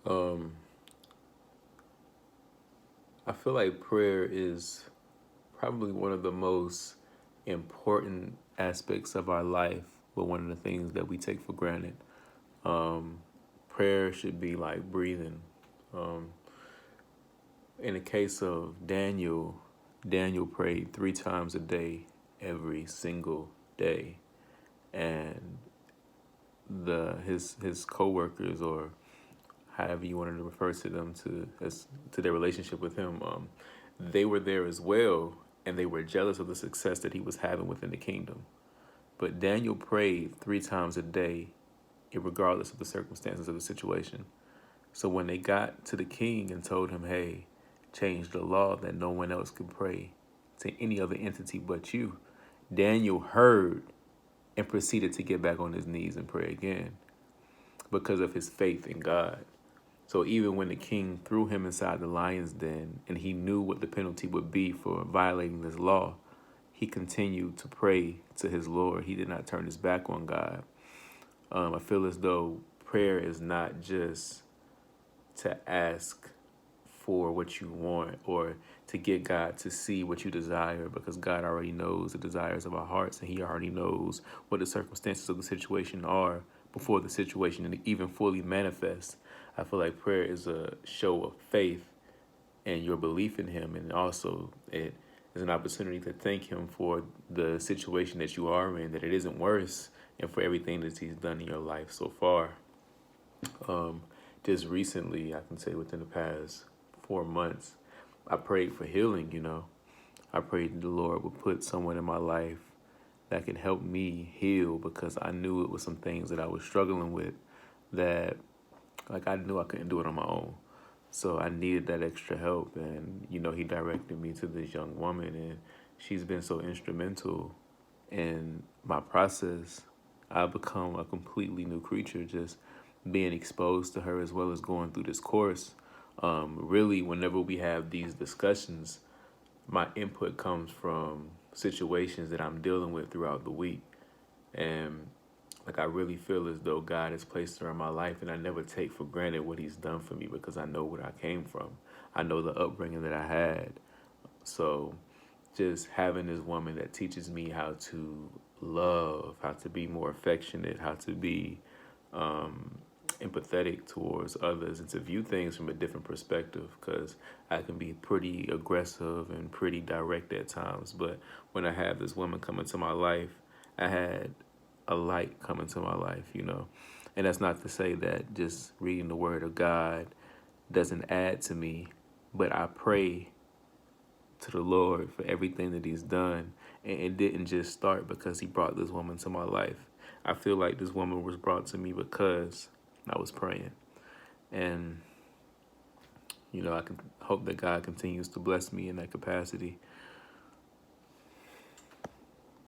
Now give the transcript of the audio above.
Um, I feel like prayer is probably one of the most important aspects of our life, but one of the things that we take for granted. Um, Prayer should be like breathing. Um, in the case of Daniel, Daniel prayed 3 times a day, every single day, and his coworkers, or however you wanted to refer to them, to their relationship with him, they were there as well, and they were jealous of the success that he was having within the kingdom. But Daniel prayed 3 times a day, regardless of the circumstances of the situation. So when they got to the king and told him, "Hey, change the law that no one else could pray to any other entity but you," Daniel heard and proceeded to get back on his knees and pray again because of his faith in God. So even when the king threw him inside the lion's den and he knew what the penalty would be for violating this law, he continued to pray to his Lord. He did not turn his back on God. I feel as though prayer is not just to ask for what you want or to get God to see what you desire, because God already knows the desires of our hearts and he already knows what the circumstances of the situation are before the situation even fully manifests. I feel like prayer is a show of faith and your belief in him, and also it is an opportunity to thank him for the situation that you are in, that it isn't worse, and for everything that he's done in your life so far. Um, just recently, I can say within the past 4 months, I prayed for healing. I prayed the Lord would put someone in my life that could help me heal, because I knew it was some things that I was struggling with that, like, I knew I couldn't do it on my own. So I needed that extra help, and he directed me to this young woman, and she's been so instrumental in my process. I've become a completely new creature just being exposed to her, as well as going through this course. Really, whenever we have these discussions, my input comes from situations that I'm dealing with throughout the week. And like, I really feel as though God has placed her in my life, and I never take for granted what he's done for me, because I know where I came from. I know the upbringing that I had. So just having this woman that teaches me how to love, how to be more affectionate, how to be um, empathetic towards others, and to view things from a different perspective, because I can be pretty aggressive and pretty direct at times. But when I have this woman come into my life, I had a light come into my life. And that's not to say that just reading the word of God doesn't add to me, but I pray to the Lord for everything that he's done. And it didn't just start because he brought this woman to my life. I feel like this woman was brought to me because I was praying. And, I can hope that God continues to bless me in that capacity.